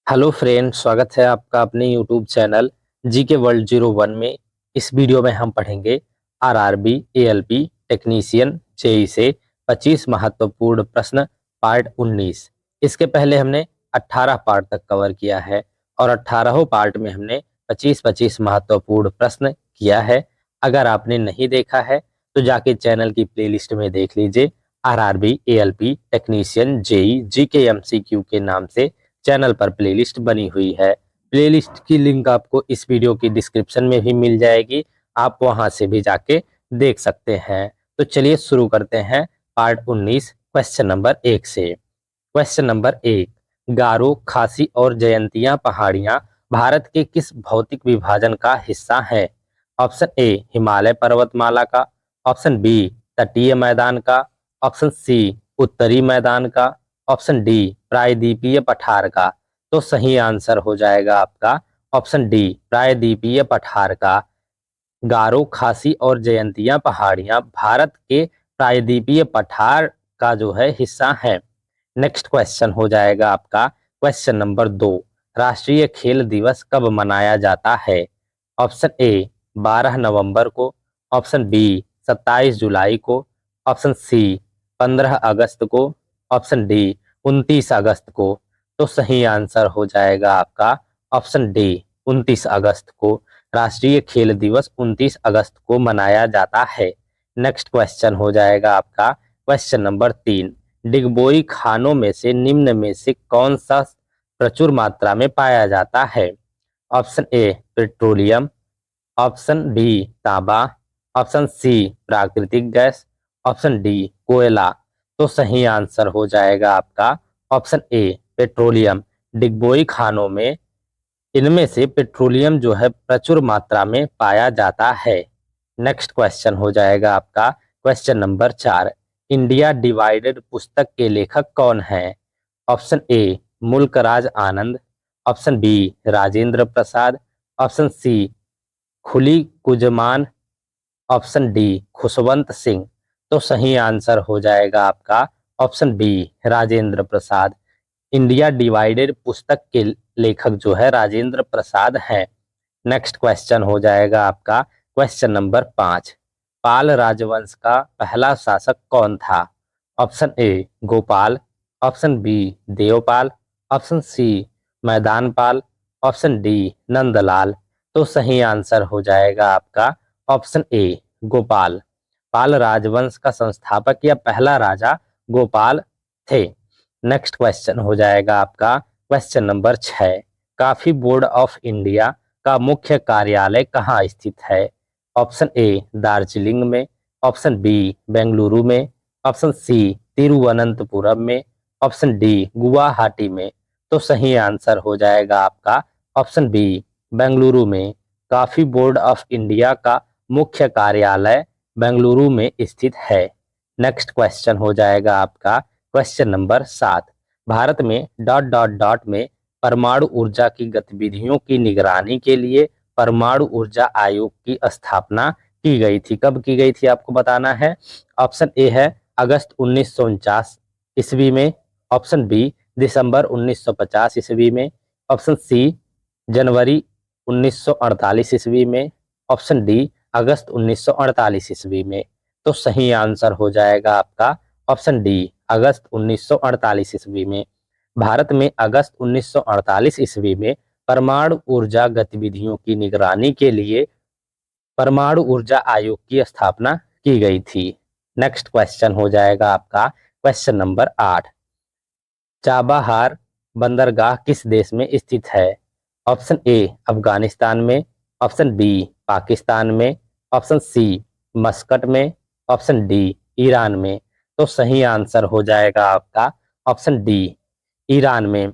Hello friend, स्वागत है आपका अपने यूट्यूब चैनल जी के वर्ल्ड 01 में। इस वीडियो में हम पढ़ेंगे आरआरबी, एएलपी, टेक्नीशियन, जेई से 25 महत्वपूर्ण प्रश्न पार्ट 19। इसके पहले हमने 18 पार्ट तक कवर किया है और 18वें पार्ट में हमने 25-25 महत्वपूर्ण प्रश्न किया है। अगर आपने नहीं देखा है तो जाके चैनल की प्लेलिस्ट में देख लीजिए। RRB, ALP, technician, JE, GK MCQ के नाम से चैनल पर प्लेलिस्ट बनी हुई है। प्लेलिस्ट की लिंक आपको इस वीडियो की डिस्क्रिप्शन में भी मिल जाएगी, आप वहां से भी जाके देख सकते हैं। तो चलिए शुरू करते हैं पार्ट 19 क्वेश्चन नंबर 1 से। क्वेश्चन नंबर 1, गारो, खासी और जयंतिया पहाड़ियां भारत के किस भौतिक विभाजन का हिस्सा है? ऑप्शन ए हिमालय पर्वतमाला का, ऑप्शन बी तटीय मैदान का, ऑप्शन सी उत्तरी मैदान का, ऑप्शन डी प्रायद्वीपीय पठार का। तो सही आंसर हो जाएगा आपका ऑप्शन डी प्रायद्वीपीय पठार का। गारो, खासी और जयंतिया पहाड़ियां भारत के प्रायद्वीपीय पठार का जो है हिस्सा है। नेक्स्ट क्वेश्चन हो जाएगा आपका क्वेश्चन नंबर 2, राष्ट्रीय खेल दिवस कब मनाया जाता है? ऑप्शन ए 12 नवंबर को, ऑप्शन बी 27 जुलाई को, ऑप्शन सी 15 अगस्त को, ऑप्शन डी 29 अगस्त को। तो सही आंसर हो जाएगा आपका ऑप्शन डी 29 अगस्त को। राष्ट्रीय खेल दिवस 29 अगस्त को मनाया जाता है। नेक्स्ट क्वेश्चन हो जाएगा आपका क्वेश्चन नंबर 3, डिगबोई खानों में से निम्न में से कौन सा प्रचुर मात्रा में पाया जाता है? Option A petroleum, option B तांबा, ऑप्शन सी प्राकृतिक गैस, ऑप्शन डी कोयला। तो सही आंसर हो जाएगा आपका ऑप्शन ए पेट्रोलियम। डिगबोई खानों में इनमें से पेट्रोलियम जो है प्रचुर मात्रा में पाया जाता है। नेक्स्ट क्वेश्चन हो जाएगा आपका क्वेश्चन नंबर 4, इंडिया डिवाइडेड पुस्तक के लेखक कौन है? Option A Mulk Raj Anand, option B Rajendra Prasad, option C खुली कुजमान, ऑप्शन डी खुशवंत सिंह। तो सही आंसर हो जाएगा आपका option B Rajendra Prasad. India divided पुस्तक के लेखक जो है राजेंद्र प्रसाद हैं। नेक्स्ट क्वेश्चन हो जाएगा आपका क्वेश्चन नंबर 5, पाल राजवंश का पहला शासक कौन था? Option A Gopal, option B Devpal, option C Maidanpal, option D Nandlal. तो सही आंसर हो जाएगा आपका ऑप्शन ए गोपाल। पाल राजवंश का संस्थापक या पहला राजा गोपाल थे। नेक्स्ट क्वेश्चन हो जाएगा आपका question number 6, coffee board of India का मुख्य कार्यालय कहाँ स्थित है? ऑप्शन ए दार्जिलिंग में, ऑप्शन बी बेंगलुरु में, ऑप्शन सी तिरुवनंतपुरम में, ऑप्शन डी गुवाहाटी में। तो सही आंसर हो जाएगा आपका ऑप्शन बी बेंगलुरु में। कॉफी बोर्ड ऑफ इंडिया का मुख्य कार्यालय बेंगलुरु में स्थित है। नेक्स्ट क्वेश्चन हो जाएगा आपका क्वेश्चन नंबर 7, भारत में डॉट डॉट डॉट में परमाणु ऊर्जा की गतिविधियों की निगरानी के लिए परमाणु ऊर्जा आयोग की स्थापना की गई थी। कब की गई थी आपको बताना है। ऑप्शन ए है अगस्त 1949 ईस्वी में, ऑप्शन बी दिसंबर 1950 ईस्वी में, ऑप्शन सी जनवरी 1948 ईस्वी में, ऑप्शन डी अगस्त 1948 ईस्वी में। तो सही आंसर हो जाएगा आपका ऑप्शन डी अगस्त 1948 ईस्वी में। भारत में अगस्त 1948 ईस्वी में परमाणु ऊर्जा गतिविधियों की निगरानी के लिए परमाणु ऊर्जा आयोग की स्थापना की गई थी। नेक्स्ट क्वेश्चन हो जाएगा आपका क्वेश्चन नंबर 8, चाबहार बंदरगाह किस देश में स्थित है? ऑप्शन ए अफगानिस्तान में, ऑप्शन बी पाकिस्तान में, ऑप्शन सी मस्कट में, ऑप्शन डी ईरान में। तो सही आंसर हो जाएगा आपका ऑप्शन डी ईरान में।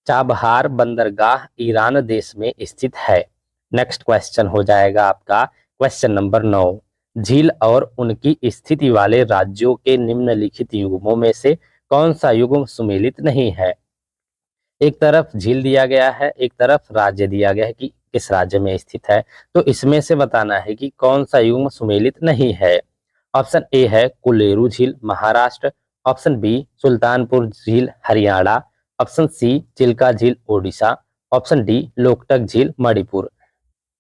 चाबहार बंदरगाह ईरान देश में स्थित है। नेक्स्ट क्वेश्चन हो जाएगा आपका क्वेश्चन नंबर 9, झील और उनकी स्थिति वाले राज्यों के निम्नलिखित युग्मों में से कौन सा युग्म सुमेलित नहीं है? एक तरफ झील दिया गया है, एक तरफ राज्य दिया गया है कि किस राज्य में स्थित है। तो इसमें से बताना है कि कौन सा युग्म सुमेलित नहीं है। ऑप्शन ए है कुलेरू झील महाराष्ट्र, ऑप्शन बी सुल्तानपुर झील हरियाणा, ऑप्शन सी चिल्का झील ओडिशा, ऑप्शन डी लोकटक झील मणिपुर।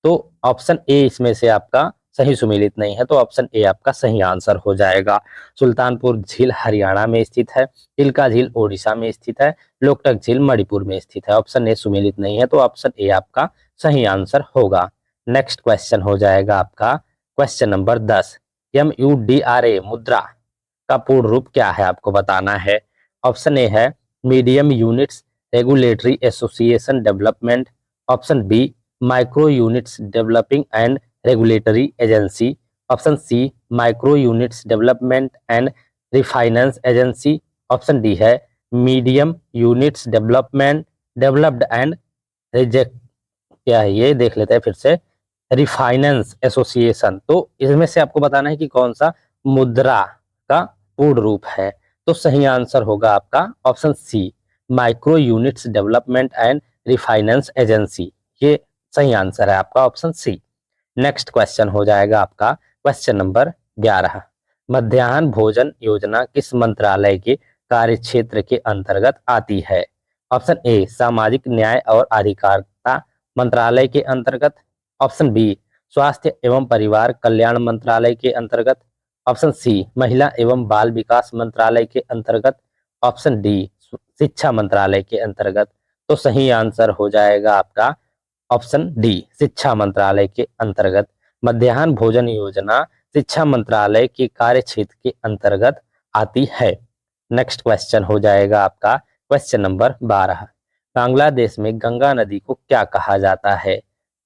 तो ऑप्शन ए इसमें से आपका सही सुमेलित नहीं है, तो ऑप्शन ए आपका सही आंसर हो जाएगा। सुल्तानपुर झील हरियाणा में स्थित है, चिल्का झील ओडिशा में स्थित है, लोकटक झील मणिपुर में स्थित है। ऑप्शन ए सुमेलित नहीं है, तो ऑप्शन ए आपका सही आंसर होगा। नेक्स्ट क्वेश्चन हो जाएगा आपका क्वेश्चन नंबर 10। MUDRA मुद्रा का पूर्ण रूप क्या है, आपको बताना है। ऑप्शन ए है medium units regulatory association development, option B micro units developing and regulatory agency, option C micro units development and refinance agency, option D है medium units development developed and reject, क्या है ये देख लेते हैं फिर से, रिफाइनेंस एसोसिएशन। तो इसमें से आपको बताना है कि कौन सा मुद्रा का पूर्ण रूप है। तो सही आंसर होगा आपका option C micro units development and refinance agency, ये सही आंसर है आपका ऑप्शन सी। नेक्स्ट क्वेश्चन हो जाएगा आपका क्वेश्चन नंबर 11। मध्याह्न भोजन योजना किस मंत्रालय के कार्य क्षेत्र के अंतर्गत आती है। ऑप्शन ए सामाजिक न्याय और अधिकारिता मंत्रालय के अंतर्गत, ऑप्शन बी स्वास्थ्य एवं परिवार कल्याण मंत्रालय के अंतर्गत, ऑप्शन सी महिला एवं बाल विकास मंत्रालय के अंतर्गत, ऑप्शन डी शिक्षा मंत्रालय के अंतर्गत। तो सही आंसर हो जाएगा आपका ऑप्शन डी शिक्षा मंत्रालय के अंतर्गत। मध्याह्न भोजन योजना शिक्षा मंत्रालय के कार्य क्षेत्र के अंतर्गत आती है। नेक्स्ट क्वेश्चन हो जाएगा आपका क्वेश्चन नंबर 12। बांग्लादेश में गंगा नदी को क्या कहा जाता है।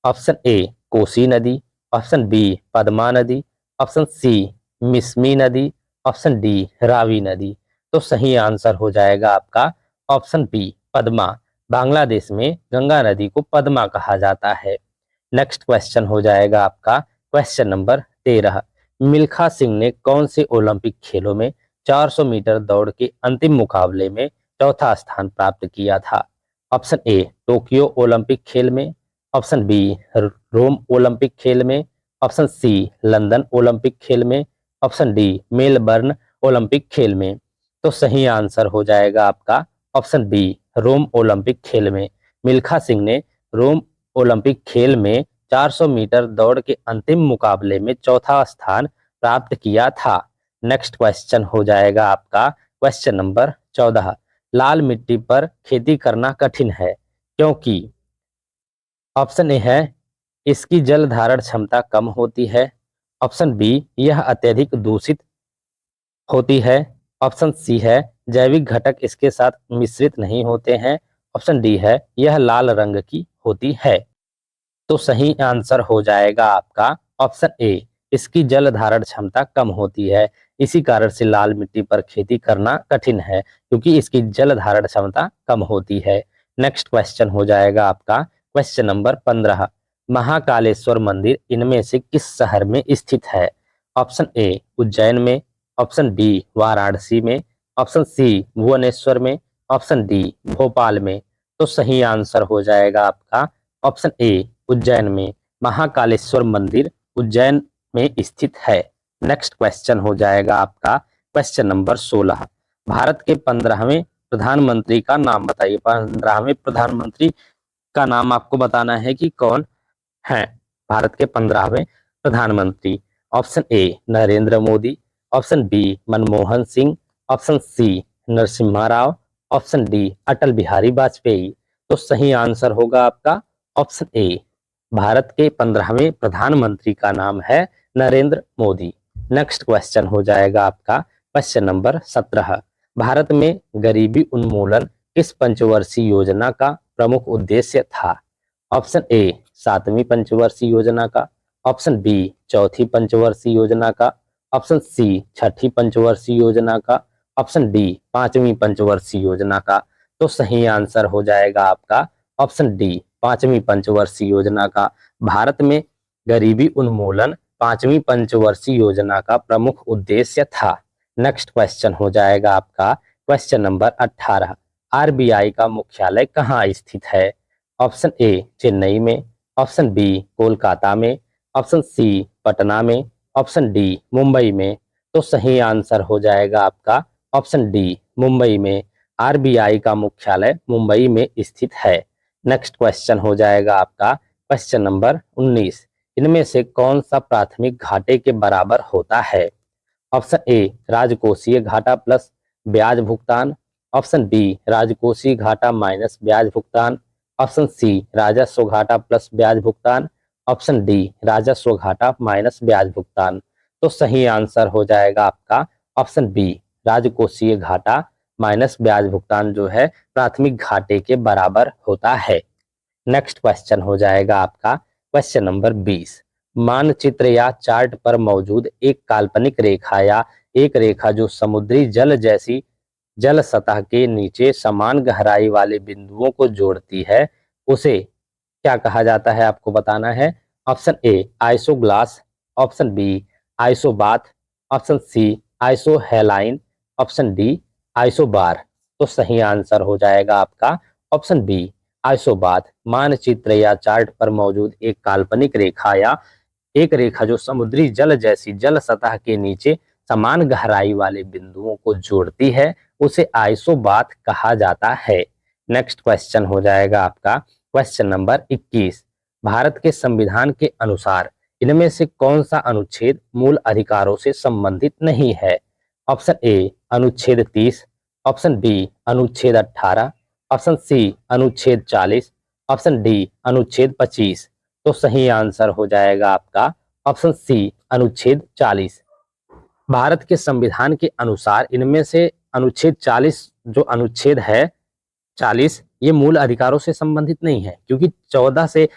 ऑप्शन ए कोसी नदी, ऑप्शन बी पद्मा नदी, ऑप्शन सी मिस्मी नदी, ऑप्शन डी रावी नदी। तो सही आंसर हो जाएगा आपका ऑप्शन बी पद्मा। बांग्लादेश में गंगा नदी को पद्मा कहा जाता है। नेक्स्ट क्वेश्चन हो जाएगा आपका क्वेश्चन नंबर 13। मिल्खा सिंह ने कौन से ओलंपिक खेलों में 400 मीटर दौड़ के अंतिम मुकाबले में चौथा स्थान प्राप्त किया था। ऑप्शन ए टोक्यो ओलंपिक खेल में, ऑप्शन बी रोम ओलंपिक खेल में, ऑप्शन सी लंदन ओलंपिक खेल में, ऑप्शन डी मेलबर्न ओलंपिक खेल में। तो सही आंसर हो जाएगा आपका ऑप्शन बी रोम ओलंपिक खेल में। मिल्खा सिंह ने रोम ओलंपिक खेल में 400 मीटर दौड़ के अंतिम मुकाबले में चौथा स्थान प्राप्त किया था। नेक्स्ट क्वेश्चन हो जाएगा आपका क्वेश्चन नंबर 14। लाल मिट्टी पर खेती करना कठिन है क्योंकि, ऑप्शन ए है इसकी जल धारण क्षमता कम होती है, ऑप्शन बी यह अत्यधिक दूषित होती है, ऑप्शन सी है जैविक घटक इसके साथ मिश्रित नहीं होते हैं, ऑप्शन डी है यह लाल रंग की होती है। तो सही आंसर हो जाएगा आपका ऑप्शन ए इसकी जल धारण क्षमता कम होती है, इसी कारण से लाल मिट्टी पर खेती करना कठिन है क्योंकि इसकी जल धारण क्षमता कम होती है। नेक्स्ट क्वेश्चन हो जाएगा आपका क्वेश्चन नंबर 15। महाकालेश्वर मंदिर इनमें से किस शहर में स्थित है। ऑप्शन ए उज्जैन में, ऑप्शन बी वाराणसी में, ऑप्शन सी भुवनेश्वर में, ऑप्शन डी भोपाल में। तो सही आंसर हो जाएगा आपका ऑप्शन ए उज्जैन में। महाकालेश्वर मंदिर उज्जैन में स्थित है। नेक्स्ट क्वेश्चन हो जाएगा आपका क्वेश्चन नंबर 16। भारत के 15वें प्रधानमंत्री का नाम बताइए। 15वें प्रधानमंत्री का नाम आपको बताना है कि कौन है भारत के 15वें प्रधानमंत्री। Option A Narendra Modi, option B Manmohan Singh, option C Narasimha Rao, option D Atal Bihari Vajpayee. तो सही आंसर होगा आपका ऑप्शन ए भारत के 15वें प्रधानमंत्री का नाम है नरेंद्र मोदी। नेक्स्ट क्वेश्चन हो जाएगा आपका क्वेश्चन नंबर 17। भारत में गरीबी उन्मूलन किस पंचवर्षीय योजना का प्रमुख उद्देश्य था। ऑप्शन ए 7वीं पंचवर्षीय योजना का, ऑप्शन बी चौथी पंचवर्षीय योजना का, ऑप्शन सी छठी पंचवर्षीय योजना का, ऑप्शन डी 5वीं पंचवर्षीय योजना का। तो सही आंसर हो जाएगा आपका ऑप्शन डी 5वीं पंचवर्षीय योजना का। भारत में गरीबी उन्मूलन 5वीं पंचवर्षीय योजना का प्रमुख उद्देश्य था। नेक्स्ट क्वेश्चन हो जाएगा आपका क्वेश्चन नंबर 18। आरबीआई का मुख्यालय कहाँ स्थित है। ऑप्शन ए चेन्नई में, ऑप्शन बी कोलकाता में, ऑप्शन सी पटना में, ऑप्शन डी मुंबई में। तो सही आंसर हो जाएगा आपका ऑप्शन डी मुंबई में। आरबीआई का मुख्यालय मुंबई में स्थित है। नेक्स्ट क्वेश्चन हो जाएगा आपका क्वेश्चन नंबर 19। इनमें से कौन सा प्राथमिक घाटे के बराबर होता है? ऑप्शन ए राजकोषीय घाटा प्लस ब्याज भुगतान, ऑप्शन बी राजकोषीय घाटा माइनस ब्याज भुगतान, ऑप्शन सी राजस्व घाटा प्लस ब्याज भुगतान, ऑप्शन डी राजस्व घाटा माइनस ब्याज भुगतान। तो सही आंसर हो जाएगा आपका ऑप्शन बी राजकोषीय घाटा माइनस ब्याज भुगतान जो है प्राथमिक घाटे के बराबर होता है। नेक्स्ट क्वेश्चन हो जाएगा आपका क्वेश्चन नंबर 20। मानचित्र या चार्ट पर मौजूद एक काल्पनिक रेखा या एक रेखा जो समुद्री जल जैसी जल सतह के नीचे समान गहराई वाले बिंदुओं को जोड़ती है, उसे क्या कहा जाता है आपको बताना है। Option A isogloss, option B isobath, option C isohaline, option D isobar. तो सही आंसर हो जाएगा आपका ऑप्शन बी आइसोबाथ। मानचित्र या चार्ट पर मौजूद एक काल्पनिक रेखा या एक रेखा जो समुद्री जल जैसी जल सतह के नीचे समान गहराई वाले बिंदुओं को जोड़ती है, उसे आइसोबाथ कहा जाता है। नेक्स्ट क्वेश्चन हो जाएगा आपका क्वेश्चन नंबर 21। भारत के संविधान के अनुसार इनमें से कौन सा अनुच्छेद मूल अधिकारों से संबंधित नहीं है? ऑप्शन ए अनुच्छेद 30, ऑप्शन बी अनुच्छेद 18, ऑप्शन सी अनुच्छेद 40, ऑप्शन डी अनुच्छेद 25। तो सही आंसर हो जाएगा आपका ऑप्शन सी अनुच्छेद 40। भारत के संविधान के अनुसार इनमें से अनुच्छेद 40 जो अनुच्छेद है 40 ये मूल अधिकारों से संबंधित नहीं है, क्योंकि 14 से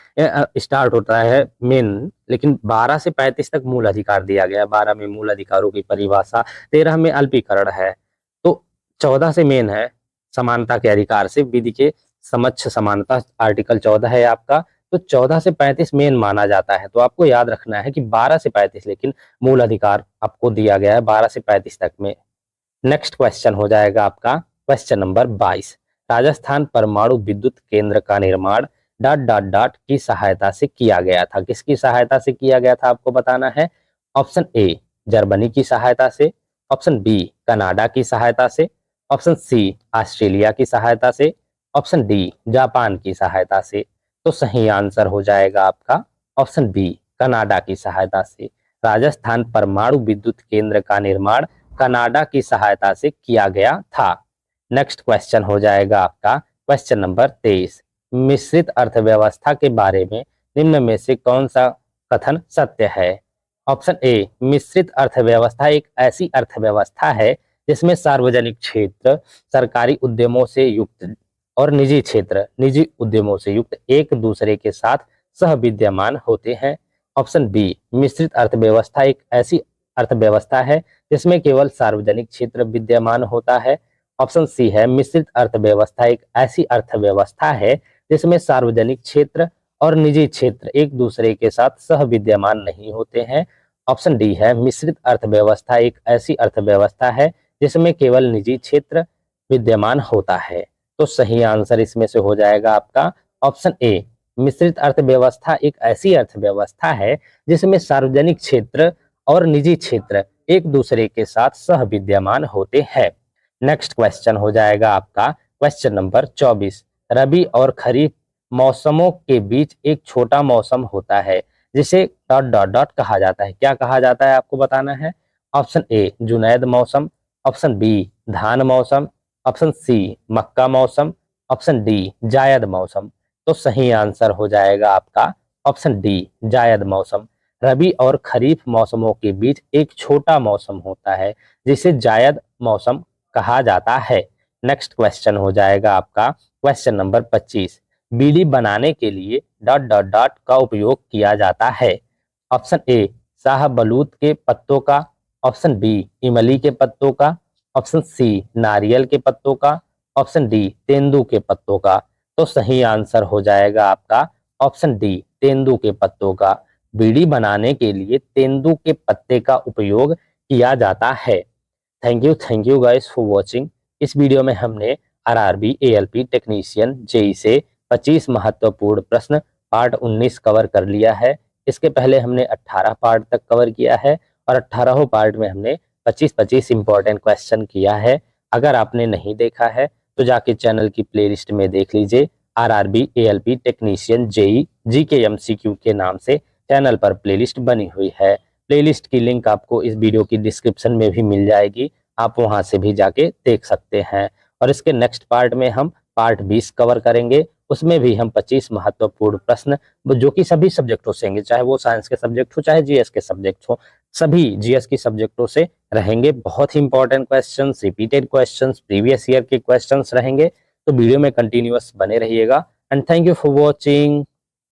स्टार्ट होता है मेन, लेकिन 12 से 35 तक मूल अधिकार दिया गया है। 12 में मूल अधिकारों की परिभाषा, 13 में अल्पीकरण है, तो 14 से मेन है समानता के अधिकार से, विधि के समक्ष समानता आर्टिकल 14 है आपका। तो 14 से 35 मेन माना जाता है। तो आपको याद रखना है कि 12 से 35 लेकिन मूल अधिकार आपको दिया गया है 12 से 35 तक में। नेक्स्ट क्वेश्चन हो जाएगा आपका क्वेश्चन नंबर 22। राजस्थान परमाणु विद्युत केंद्र का निर्माण डॉट डॉट डॉट की सहायता से किया गया था। किसकी सहायता से किया गया था आपको बताना है। ऑप्शन ए जर्मनी की सहायता से, ऑप्शन बी कनाडा की सहायता से, ऑप्शन सी ऑस्ट्रेलिया की सहायता से, ऑप्शन डी जापान की सहायता से। तो सही आंसर हो जाएगा आपका ऑप्शन बी कनाडा की सहायता से। राजस्थान परमाणु विद्युत केंद्र का निर्माण कनाडा की सहायता से किया गया था। नेक्स्ट क्वेश्चन हो जाएगा आपका क्वेश्चन नंबर 23। मिश्रित अर्थव्यवस्था के बारे में निम्न में से कौन सा कथन सत्य है? ऑप्शन ए मिश्रित अर्थव्यवस्था एक ऐसी अर्थव्यवस्था है जिसमें सार्वजनिक क्षेत्र सरकारी उद्यमों से युक्त और निजी क्षेत्र निजी उद्यमों से युक्त एक दूसरे के साथ सह विद्यमान होते हैं। ऑप्शन बी मिश्रित अर्थव्यवस्था एक ऐसी अर्थव्यवस्था है जिसमें केवल सार्वजनिक क्षेत्र विद्यमान होता है। ऑप्शन सी है मिश्रित अर्थव्यवस्था एक ऐसी अर्थव्यवस्था है जिसमें सार्वजनिक क्षेत्र और निजी क्षेत्र एक दूसरे के साथ सह विद्यमान नहीं होते हैं। ऑप्शन डी है मिश्रित अर्थव्यवस्था एक ऐसी अर्थव्यवस्था है जिसमें केवल निजी क्षेत्र विद्यमान होता है। तो सही आंसर इसमें से हो जाएगा आपका ऑप्शन ए मिश्रित अर्थव्यवस्था एक ऐसी अर्थव्यवस्था है जिसमें सार्वजनिक क्षेत्र और निजी क्षेत्र एक दूसरे के साथ सह विद्यमान होते हैं। नेक्स्ट क्वेश्चन हो जाएगा आपका क्वेश्चन नंबर 24। रबी और खरीफ मौसमों के बीच एक छोटा मौसम होता है जिसे डॉट डॉट डॉट कहा जाता है। क्या कहा जाता है आपको बताना है। ऑप्शन ए जुनैद मौसम, ऑप्शन बी धान मौसम, ऑप्शन सी मक्का मौसम, ऑप्शन डी जायद मौसम। तो सही आंसर हो जाएगा आपका ऑप्शन डी जायद मौसम। रबी और खरीफ मौसमों के बीच एक छोटा मौसम होता है जिसे जायद मौसम कहा जाता है। नेक्स्ट क्वेश्चन हो जाएगा आपका क्वेश्चन नंबर 25। बीड़ी बनाने के लिए डॉट डॉट डॉट का उपयोग किया जाता है। ऑप्शन ए शाहबलूत के पत्तों का, ऑप्शन बी इमली के पत्तों का, ऑप्शन सी नारियल के पत्तों का, ऑप्शन डी तेंदू के पत्तों का। तो सही आंसर हो जाएगा आपका ऑप्शन डी तेंदू के पत्तों का। बीड़ी बनाने के लिए तेंदू के पत्ते का उपयोग किया जाता है। Thank you guys for watching. इस वीडियो में हमने आरआरबी एएलपी टेक्नीशियन जेई से 25 महत्वपूर्ण प्रश्न पार्ट 19 कवर कर लिया है। इसके पहले हमने 18 पार्ट तक कवर किया है और 18 पार्ट में हमने 25-25 इंपॉर्टेंट क्वेश्चन किया है। अगर आपने नहीं देखा है तो जाके चैनल की प्लेलिस्ट में देख लीजिए। RRB, ALP, technician, JE, GK MCQ के नाम से चैनल पर प्लेलिस्ट बनी हुई है। प्लेलिस्ट की लिंक आपको इस वीडियो की डिस्क्रिप्शन में भी मिल जाएगी, आप वहां से भी जाके देख सकते हैं। और इसके नेक्स्ट पार्ट में हम पार्ट 20 कवर करेंगे। उसमें भी हम 25 महत्वपूर्ण प्रश्न जो कि सभी सब्जेक्टों से होंगे, चाहे वो साइंस के सब्जेक्ट हो चाहे जीएस के सब्जेक्ट हो, सभी जीएस की सब्जेक्टों से रहेंगे। बहुत ही important questions, repeated questions, previous year के क्वेश्चंस रहेंगे। तो वीडियो में कंटिन्यूअस बने रहिएगा। And thank you for watching.